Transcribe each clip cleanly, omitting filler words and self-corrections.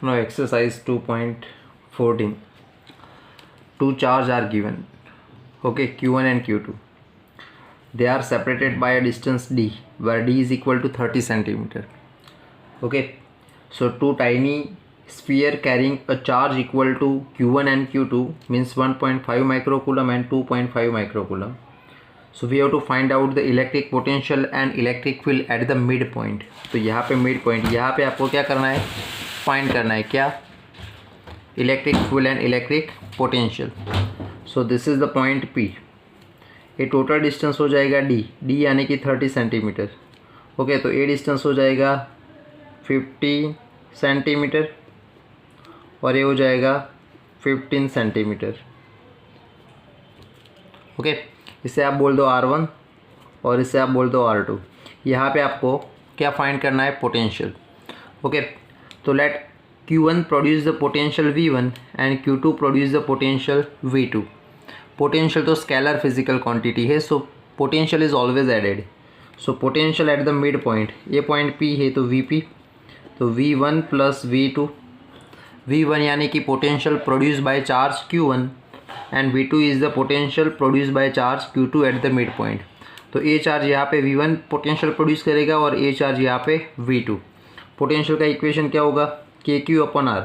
Now exercise 2.14. Two charges are given. Okay, Q1 and Q2. They are separated by a distance d, where d is equal to 30 centimeter. Okay, so two tiny sphere carrying a charge equal to Q1 and Q2 means 1.5 microcoulomb and 2.5 microcoulomb. So we have to find out the electric potential and electric field at the midpoint. तो यहाँ पे midpoint, यहाँ पे आपको क्या करना है, find करना है क्या, electric field and electric potential. So this is the point P. ये टोटल डिस्टेंस हो जाएगा d यानी कि 30 सेंटीमीटर. ओके, तो ये डिस्टेंस हो जाएगा 50 सेंटीमीटर और ये हो जाएगा 15 सेंटीमीटर. ओके, इसे आप बोल दो R1 और इसे आप बोल दो R2. यहाँ पे आपको क्या फाइंड करना है, पोटेंशियल. ओके, तो let Q1 produce the potential V1 and Q2 produce the potential V2. Potential तो स्केलर फिजिकल क्वांटिटी है, so potential is always added. So potential at the mid point, ये पॉइंट P है तो VP, तो V1 plus V2. V1 यानी कि potential produce by charge Q1 and V2 is the potential produce by charge Q2 eight the mid point. तो ये charge यहाँ पे V1 पोटेंशियल प्रोड्यूस करेगा और ये चार्ज यहाँ पे V2. पोटेंशियल का इक्वेशन क्या होगा, KQ अपॉन R.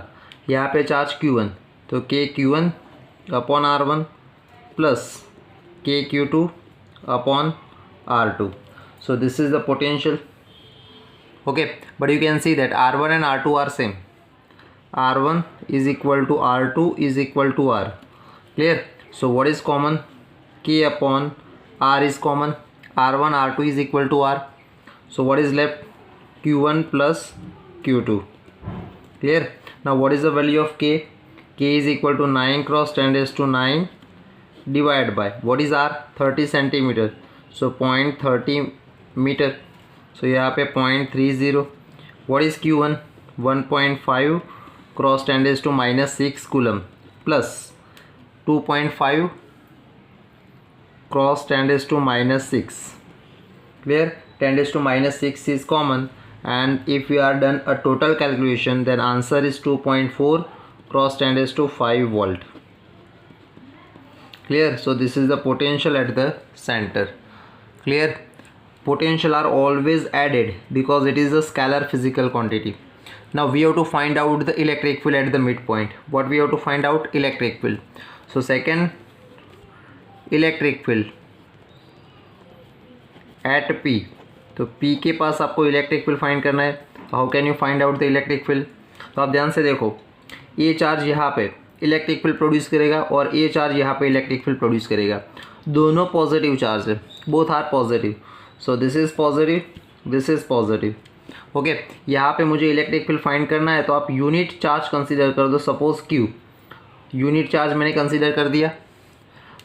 यहाँ पे चार्ज Q1 तो KQ1 upon R1 plus KQ2 upon R2. So this is the potential. Okay, but you can see that R1 and R2 are same. R1 is equal to R2 is equal to R. Clear? So what is common? K upon R is common. R1 R2 is equal to R. So what is left? Q1 plus Q2. Clear? Now what is the value of K? K is equal to 9 cross 10 raised to 9 divided by, what is R? 30 centimeter. So 0.30 meter. So यहाँ पे 0.30. What is Q1? 1.5 cross 10 raised to minus 6 coulomb plus 2.5 cross 10 raised to minus 6. Where 10 raised to minus 6 is common, and if we are done a total calculation, then answer is 2.4 cross 10 raised to 5 volt. Clear? So this is the potential at the center. Clear? Potential are always added because it is a scalar physical quantity. Now we have to find out the electric field at the midpoint. What we have to find out? Electric field. So second, electric field at P. तो P के पास आपको electric field find करना है. How can you find out the electric field? तो आप ध्यान से देखो, ये चार्ज यहाँ पे इलेक्ट्रिक फील्ड प्रोड्यूस करेगा और ये चार्ज यहाँ पे इलेक्ट्रिक फील्ड प्रोड्यूस करेगा. दोनों पॉजिटिव चार्ज है, both are positive. So this is positive, this is positive. Okay, यहाँ पे मुझे इलेक्ट्रिक फील्ड फाइंड करना है, तो आप यूनिट चार्ज कंसीडर कर दो. सपोज Q यूनिट चार्ज मैंने कंसीडर कर दिया,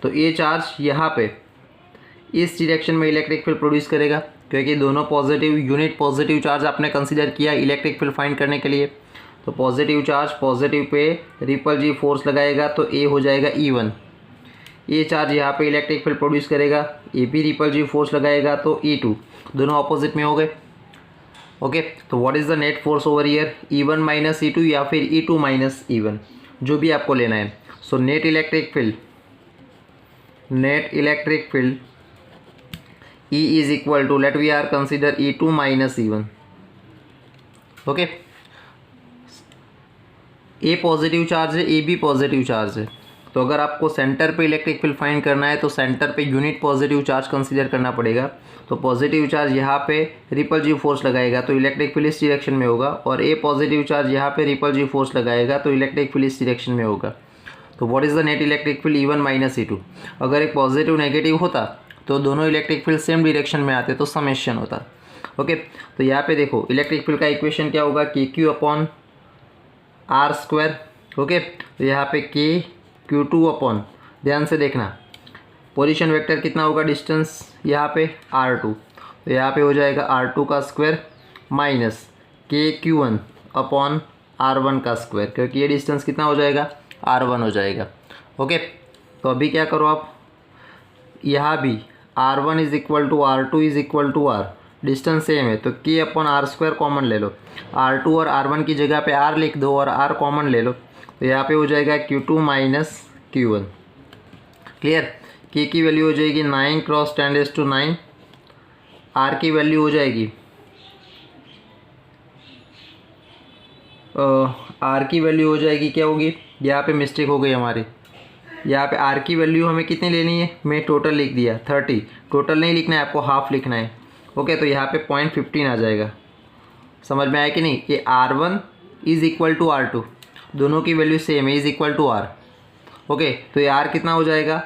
तो ये चार्ज यहाँ पे इस डायरेक्शन में इलेक्ट्रिक फील्ड प्रोड्यूस करेगा, क्योंकि दोनों पॉजिटिव यूनिट पॉजिटिव चार्ज आपने कंसीडर किया इलेक्ट्रिक फील्ड फाइंड करने के लिए. तो positive charge positive pay repulsive force लगाएगा तो ए हो जाएगा E1. ये चार्ज यहाँ पे इलेक्ट्रिक फील्ड प्रोड्यूस करेगा, ए भी रिपल्सिव फोर्स लगाएगा तो E2. दोनों ऑपोजिट में हो गए. ओके, तो what is the net force over year, E1 minus E2 या फिर E2 माइनस E1, जो भी आपको लेना है. So net electric field E is equal to, let we are consider E2 minus E1. Okay, A positive charge है, A भी positive charge है. तो अगर आपको सेंटर पे इलेक्ट्रिक फील्ड फाइंड करना है तो सेंटर पे यूनिट पॉजिटिव चार्ज कंसीडर करना पड़ेगा. तो पॉजिटिव चार्ज यहाँ पे रिपल्सिव फोर्स लगाएगा तो इलेक्ट्रिक फील्ड इस डायरेक्शन में होगा, और ए पॉजिटिव चार्ज यहाँ पे रिपल्सिव फोर्स लगाएगा तो इलेक्ट्रिक फील्ड इस डायरेक्शन में होगा. तो what is the net electric field, E1 minus E2. अगर एक पॉजिटिव नेगेटिव होता तो दोनों इलेक्ट्रिक फील्ड सेम डायरेक्शन में आते तो समेशन होता. ओके, तो यहाँ पे देखो इलेक्ट्रिक फील्ड का इक्वेशन क्या होगा, KQ upon R square. Okay, तो यहाँ पे KQ2 अपॉन, ध्यान से देखना, पोजीशन वेक्टर कितना होगा, डिस्टेंस यहाँ पे R2, तो यहाँ पे हो जाएगा R2 का square minus KQ1 upon R1 का स्क्वायर, क्योंकि ये डिस्टेंस कितना हो जाएगा, R1 हो जाएगा. ओके, तो अभी क्या करो आप, यहाँ भी R1 is equal to R2 is equal to R. Distance same है तो k upon R square common ले लो, R2 और R1 की जगह पे R लिख दो और R कॉमन ले लो, तो यहाँ पे हो जाएगा Q2 minus Q1। Clear. k की वैल्यू हो जाएगी 9 क्रॉस 10⁻⁹, R की वैल्यू हो जाएगी R की वैल्यू हो जाएगी क्या होगी, यहाँ पे मिस्टेक हो गई हमारी, यहाँ पे R की वैल्यू हमें कितनी लेनी है, मैं टोटल लिख दिया 30, टोटल नहीं लिखना है आपको, हाफ लिखना है। ओके, तो यहाँ पे 0.15 आ जाएगा। समझ में आया कि नहीं। ये R1 is equal to R2, दोनों की वैल्यू सेम है, is equal to R। Okay, तो ये R कितना हो जाएगा,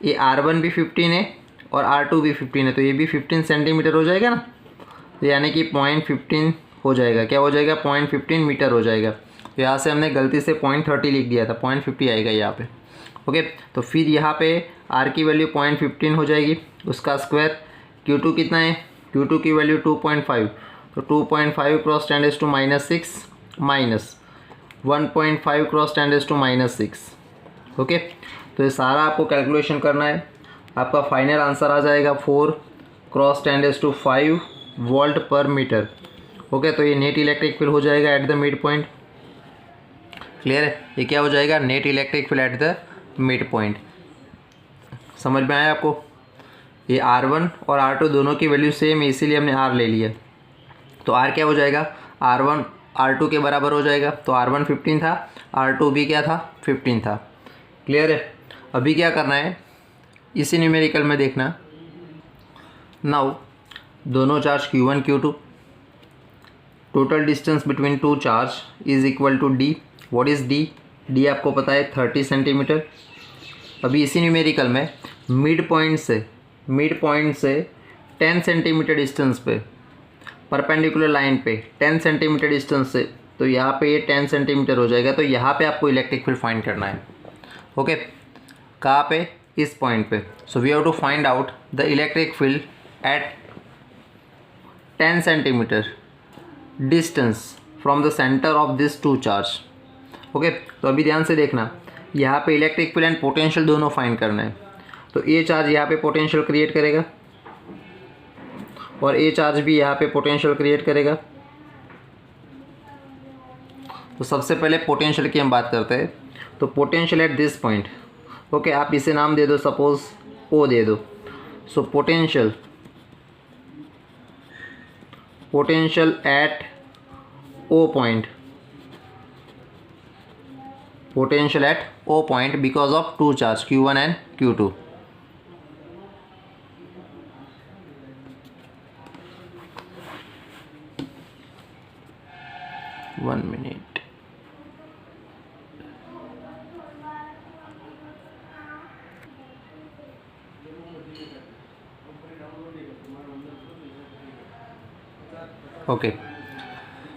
ये R1 भी 15 है और R2 भी 15 है, तो ये भी 15 सेंटीमीटर हो जाएगा ना, तो यानी कि 0.15 हो जाएगा, क्या हो जाएगा 0.15 मीटर हो जाएगा। तो यहाँ से हमने गलती से 0.30 लिख दिया था, 0.50 आएगा यहाँ पे। ओके, तो फिर यहाँ पे R की वैल्यू 0.15 हो जाएगी, उसका स्क्वायर। Q2 कितना है, Q2 की वैल्यू 2.5, तो 2.5 क्रॉस 10⁻⁻6 माइनस 1.5 क्रॉस 10⁻⁻6। ओके, तो ये सारा आपको कैलकुलेशन करना है, आपका फाइनल आंसर आ जाएगा 4 क्रॉस 10⁵ वोल्ट पर मीटर। ओके, तो ये नेट इलेक्ट्रिक फील्ड हो जाएगा eight the mid point. Clear है, ये क्या हो जाएगा, net electric field eight the mid point. समझ में आया आपको। ये R1 और R2 दोनों की वैल्यू सेम है, इसीलिए हमने R ले लिया। तो R क्या हो जाएगा, R1 R2 के बराबर हो जाएगा, तो R1 15 था, R2 भी क्या था 15 था। क्लियर है। अभी क्या करना है, इसी न्यूमेरिकल में देखना। नाउ दोनों charge Q1 Q2, total distance between two charge is equal to D। What is D? D आपको पता है 30 सेंटीमीटर। अभी इसी न्यूमेरिकल में मिड पॉइंट से 10 सेंटीमीटर डिस्टेंस पे, परपेंडिकुलर लाइन पे 10 सेंटीमीटर डिस्टेंस से, तो यहाँ पे ये 10 सेंटीमीटर हो जाएगा। तो यहाँ पे आपको इलेक्ट्रिक फील्ड फाइंड करना है। ओके, कहाँ पे, इस पॉइंट पे। So we have to find out the electric field at 10 centimetre distance from the centre of this two charge. Okay, तो अभी ध्यान से देखना, यहाँ पे इलेक्ट्रिक फील्ड एंड पोटेंशियल दोनों फाइंड करना है। तो ये चार्ज यहाँ पे पोटेंशियल क्रिएट करेगा और ये चार्ज भी यहाँ पे पोटेंशियल क्रिएट करेगा। तो सबसे पहले पोटेंशियल की हम बात करते हैं। तो potential at this point, okay, आप इसे नाम दे दो, सपोज O दे दो। सो potential eight O point, potential at O point because of two charge Q1 and Q2. One minute. Okay.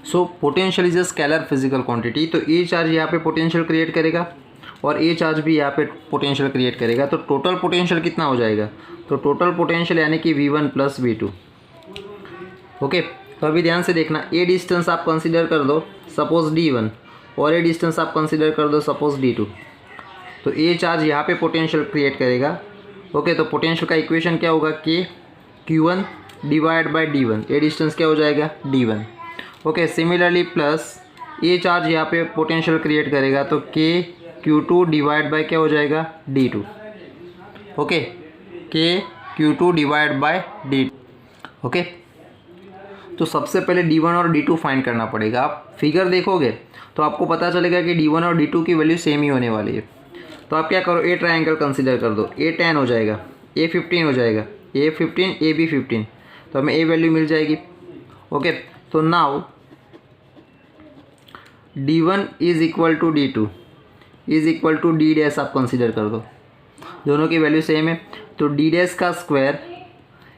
So potential is a scalar physical quantity. तो ए charge यहाँ पे potential create करेगा और ए चार्ज भी यहाँ पे potential create करेगा। तो टोटल पोटेंशियल कितना हो जाएगा, तो टोटल पोटेंशियल यानी कि V1 प्लस V2। ओके, तो अभी ध्यान से देखना, ए डिस्टेंस आप कंसिडर कर दो सपोज D1 और ए डिस्टेंस आप कंसिडर कर दो सपोज D2। तो ए चार्ज यहाँ पे पोटेंशियल क्रिएट करेगा। ओके, तो पोटेंशियल का इक्वेशन क्या होगा, K Q1 divide by D1, A distance क्या हो जाएगा D1। ओके, सिमिलरली प्लस ये चार्ज यहाँ पे पोटेंशियल क्रिएट करेगा, तो K Q2 डिवाइड बाय क्या हो जाएगा D2। Okay, K Q2 divide by D2। Okay, तो सबसे पहले D1 और D2 फाइंड करना पड़ेगा। आप फिगर देखोगे तो आपको पता चलेगा कि D1 और D2 की वैल्यू सेम ही होने वाली है। तो आप क्या करो, ए ट्रायंगल कंसिडर कर दो, A 10 हो जाएगा, A 15 हो जाएगा, A 15 A भी 15, तो हमें ए वैल्यू मिल जाएगी। ओके, तो now D1 is equal to D2 is equal to D dash आप कंसिडर कर दो, दोनों की वैल्यू सेम है। तो D डैश का स्क्वायर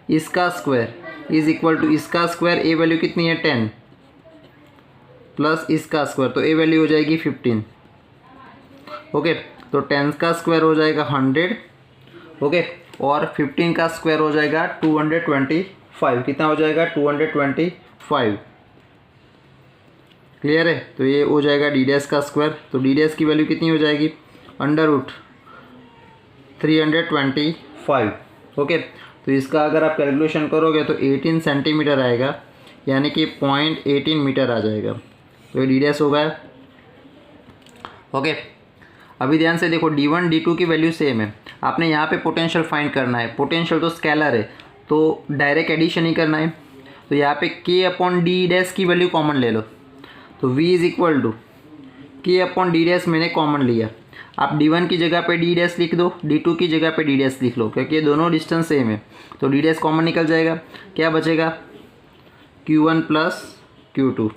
इसका स्क्वायर इज इक्वल टू इसका स्क्वायर, ए वैल्यू कितनी है 10 प्लस इसका स्क्वायर, तो ए वैल्यू हो जाएगी 15। ओके, तो 10 का स्क्वायर हो जाएगा 100। ओके, और 15 का स्क्वायर हो जाएगा 225। कितना हो जाएगा 225। क्लियर है। तो ये हो जाएगा D डैश का स्क्वायर, तो D डैश की वैल्यू कितनी हो जाएगी √325। ओके, तो इसका अगर आप कैलकुलेशन करोगे तो 18 सेंटीमीटर आएगा, यानी कि 0.18 मीटर आ जाएगा। तो ये डी डैश हो गया। ओके, अभी ध्यान से देखो, D1 D2 की वैल्यू सेम है। आपने यहाँ पे पोटेंशियल फाइंड करना है। पोटेंशियल तो स्केलर है, तो डायरेक्ट एडिशन ही करना है। तो यहाँ पे K अपॉन डी डैश की वैल्यू कॉमन ले लो। तो V is equal to K upon D dash मैंने कॉमन लिया। आप D1 की जगह पे डी डैश लिख दो, D2 की जगह पे डी डैश लिख लो, क्योंकि ये दोनों डिस्टेंस सेम है। तो डी डैश कॉमन निकल जाएगा। क्या बचेगा? Q1 plus Q2।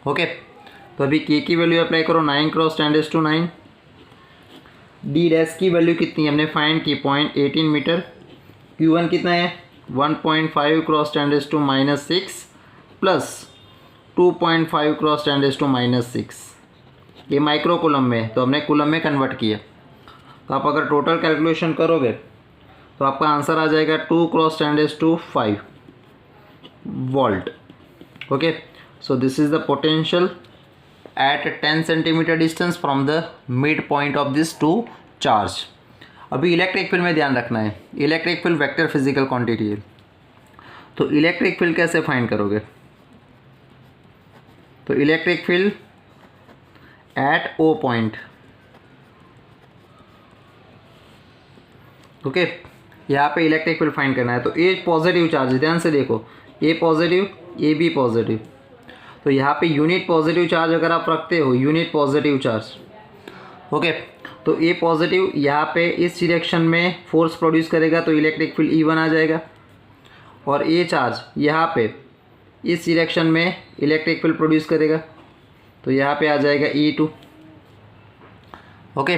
ओके, तो अभी K की वैल्यू अप्लाई करो, 9 क्रॉस 10⁻⁹। डी डैश की वैल्यू कितनी हमने फाइंड की? 0.18 मीटर। Q1 कितना है? 1.5 क्रॉस 10⁻⁻6 प्लस 2.5 क्रॉस 10⁻⁻6। ये माइक्रो कूलम में है, तो हमने कूलम में कन्वर्ट किया। तो आप अगर टोटल कैलकुलेशन करोगे तो आपका आंसर आ जाएगा 2 cross 10⁵ volt. Okay, so this is the potential at 10 centimetre distance from the mid point of this two charge. अभी इलेक्ट्रिक फील्ड में ध्यान रखना है। Electric field vector physical quantity है। तो इलेक्ट्रिक फील्ड कैसे फाइंड करोगे? तो electric field at O point. Okay, यहाँ पे इलेक्ट्रिक फील्ड फाइंड करना है। तो ए पॉजिटिव चार्ज, ध्यान से देखो, ए पॉजिटिव, ए बी पॉजिटिव। तो यहाँ पे यूनिट पॉजिटिव चार्ज अगर आप रखते हो, यूनिट पॉजिटिव चार्ज, ओके, तो ए पॉजिटिव यहाँ पे इस डायरेक्शन में फोर्स प्रोड्यूस करेगा, तो इलेक्ट्रिक फील्ड E1 आ जाएगा। और ए चार्ज यहाँ पे इस डायरेक्शन में इलेक्ट्रिक फील्ड प्रोड्यूस करेगा, तो यहाँ पे आ जाएगा E2। ओके,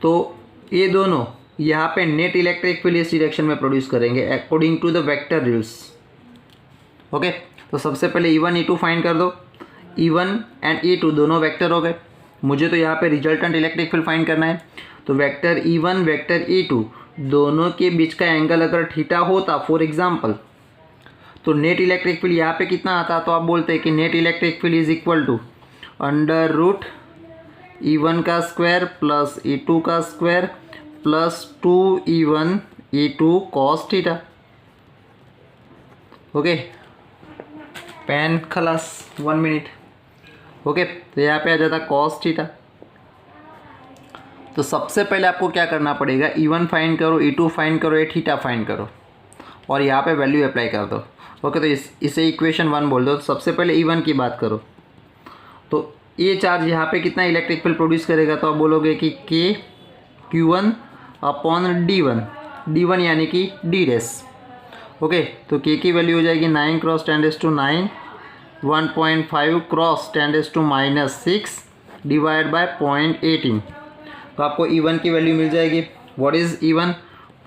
तो ये दोनों यहाँ पे नेट इलेक्ट्रिक फील्ड इस डायरेक्शन में प्रोड्यूस करेंगे according to the vector rules. Okay, तो सबसे पहले E1 E2 फाइंड कर दो। E1 एंड E2 दोनों वेक्टर हो गए। मुझे तो यहाँ पे रिजल्टेंट इलेक्ट्रिक फील्ड फाइंड करना है। तो वेक्टर E1 वेक्टर E2 दोनों के बीच का एंगल अगर थीटा होता फॉर एग्जांपल, तो नेट इलेक्ट्रिक फील्ड यहाँ पे कितना आता? तो आप बोलते हैं कि net electric field is equal to √ E1 का स्क्वायर प्लस E2 का square plus 2E1 E2 cos theta. Okay, pen खलास, 1 मिनट। ओके, तो यहाँ पे आ जाता कॉस थीटा। तो सबसे पहले आपको क्या करना पड़ेगा? E1 फाइंड करो, E2 फाइंड करो, ये थीटा फाइंड करो और यहाँ पे वैल्यू अप्लाई कर दो। ओके, तो इसे इक्वेशन 1 बोल दो। तो सबसे पहले E1 की बात करो। तो ये चार्ज यहाँ पे कितना इलेक्ट्रिक फील्ड प्रोड्यूस करेगा? तो आप बोलोगे कि K Q1 अपॉन D1 यानी कि डी डैश। ओके, तो K की वैल्यू हो जाएगी 9 क्रॉस 10⁻⁹, 1.5 क्रॉस 10⁻⁻6 डिवाइड बाय 0.18। तो आपको E1 की वैल्यू मिल जाएगी। What is E1?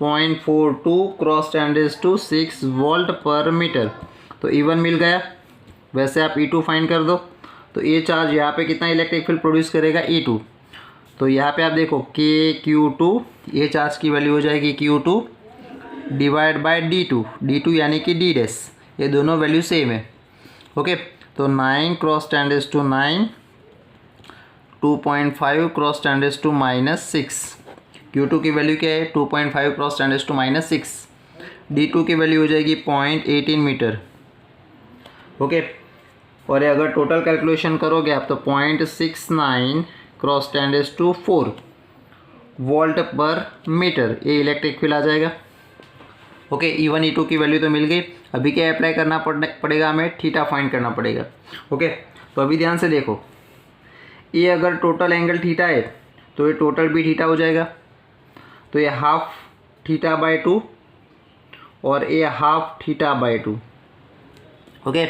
0.42 cross 10⁻⁶ volt पर मीटर। तो E1 मिल गया। वैसे आप E2 फाइंड कर दो। तो ये चार्ज यहाँ पे कितना इलेक्ट्रिक फील्ड प्रोड्यूस करेगा? E2। तो यहाँ पे आप देखो K Q2, ये चार्ज की वैल्यू हो जाएगी Q2 डिवाइड बाय D2 यानी कि डी डैश। ये दोनों वैल्यू सेम है। ओके, तो 9 क्रॉस 10⁻⁹, 2.5 क्रॉस 10⁻⁻6। Q2 की वैल्यू क्या है? 2.5 क्रॉस 10⁻⁻6। D2 की वैल्यू हो जाएगी 0.18 मीटर। ओके, और अगर टोटल कैलकुलेशन करोगे आप तो 0.69 क्रॉस 10⁻⁴ वोल्ट पर मीटर ये इलेक्ट्रिक फील्ड आ जाएगा। ओके, E1 E2 की वैल्यू तो मिल गई। अभी क्या अप्लाई करना पड़ेगा? हमें थीटा फाइंड करना पड़ेगा। ओके, तो अभी ध्यान से देखो, ये अगर टोटल एंगल थीटा है तो ये टोटल भी थीटा हो जाएगा। तो ये हाफ थीटा बाय 2 और ये हाफ थीटा बाय 2। ओके,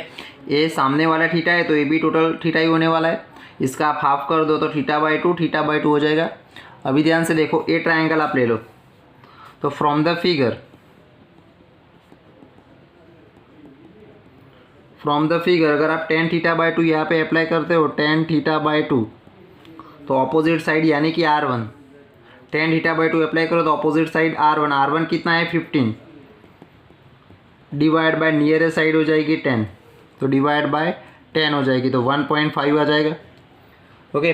ये सामने वाला थीटा है तो ये भी टोटल थीटा ही होने वाला है। इसका आप हाफ कर दो तो थीटा बाय 2 हो जाएगा। अभी ध्यान से देखो, ये ट्रायंगल आप ले लो। तो फ्रॉम द फिगर अगर आप tan थीटा बाय 2 यहाँ पे अप्लाई करते हो, tan थीटा बाय 2, तो ऑपोजिट साइड यानी कि R1, tan theta by 2 apply करो तो ऑपोजिट साइड R1 कितना है? 15 डिवाइड बाय नियरेस्ट साइड हो जाएगी 10, तो डिवाइड बाय 10 हो जाएगी, तो 1.5 आ जाएगा। ओके,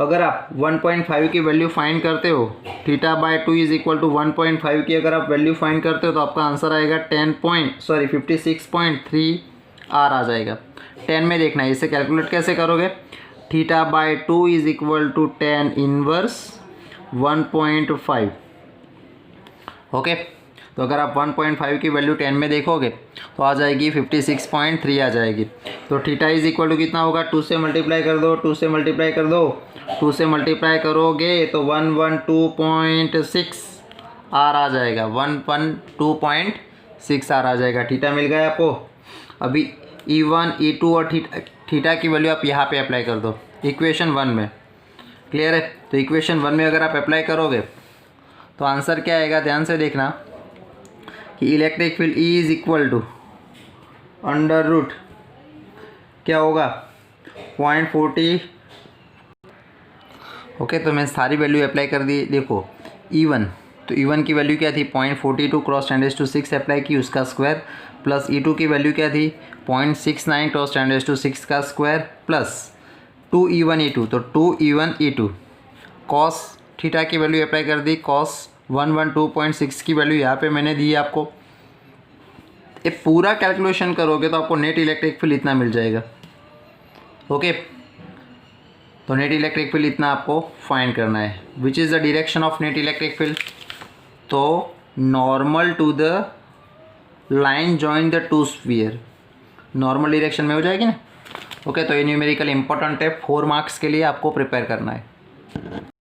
अगर आप 1.5 की वैल्यू फाइंड करते हो, theta by 2 is equal to 1.5 की अगर आप वैल्यू फाइंड करते हो तो आपका आंसर आएगा 56.3 आर आ जाएगा। 10 में देखना है, इसे कैलकुलेट कैसे करोगे? Theta by 2 is equal to 10 inverse 1.5। Okay, तो अगर आप 1.5 की वैल्यू 10 में देखोगे तो आ जाएगी 56.3 आ जाएगी। तो थीटा इज इक्वल टू कितना होगा? 2 से मल्टीप्लाई कर दो, 2 से मल्टीप्लाई कर दो, 2 से मल्टीप्लाई करोगे तो 112.6 आर आ जाएगा, 112.6 आर आ जाएगा। थीटा मिल गया आपको। अभी E1 E2 और थीटा की वैल्यू आप यहाँ पे अप्लाई कर दो इक्वेशन 1 में। क्लियर है? तो इक्वेशन 1 में अगर आप अप्लाई करोगे तो आंसर क्या आएगा? ध्यान से देखना कि electric field E is equal to under root क्या होगा? 0.40। ओके, तो मैं सारी वैल्यू अप्लाई कर दी। देखो E1, तो E1 की वैल्यू क्या थी? 0.42 क्रॉस 10⁻⁶ अप्लाई की, उसका स्क्वायर, प्लस E2 की वैल्यू क्या थी? 0.69 क्रॉस 10⁻⁶ का स्क्वायर, प्लस 2E1 E2, तो 2E1 E2 कॉस थीटा की वैल्यू अप्लाई कर दी, कॉस 112.6 की वैल्यू यहाँ पे मैंने दी आपको। ये पूरा कैलकुलेशन करोगे तो आपको नेट इलेक्ट्रिक फील्ड इतना मिल जाएगा। ओके, तो नेट इलेक्ट्रिक फील्ड इतना आपको फाइंड करना है। Which is the direction of net electric field? तो normal to the line join the two sphere, normal direction में हो जाएगी ना। ओके, तो ये न्यूमेरिकल इंपॉर्टेंट है, 4 मार्क्स के लिए आपको प्रिपेयर करना है।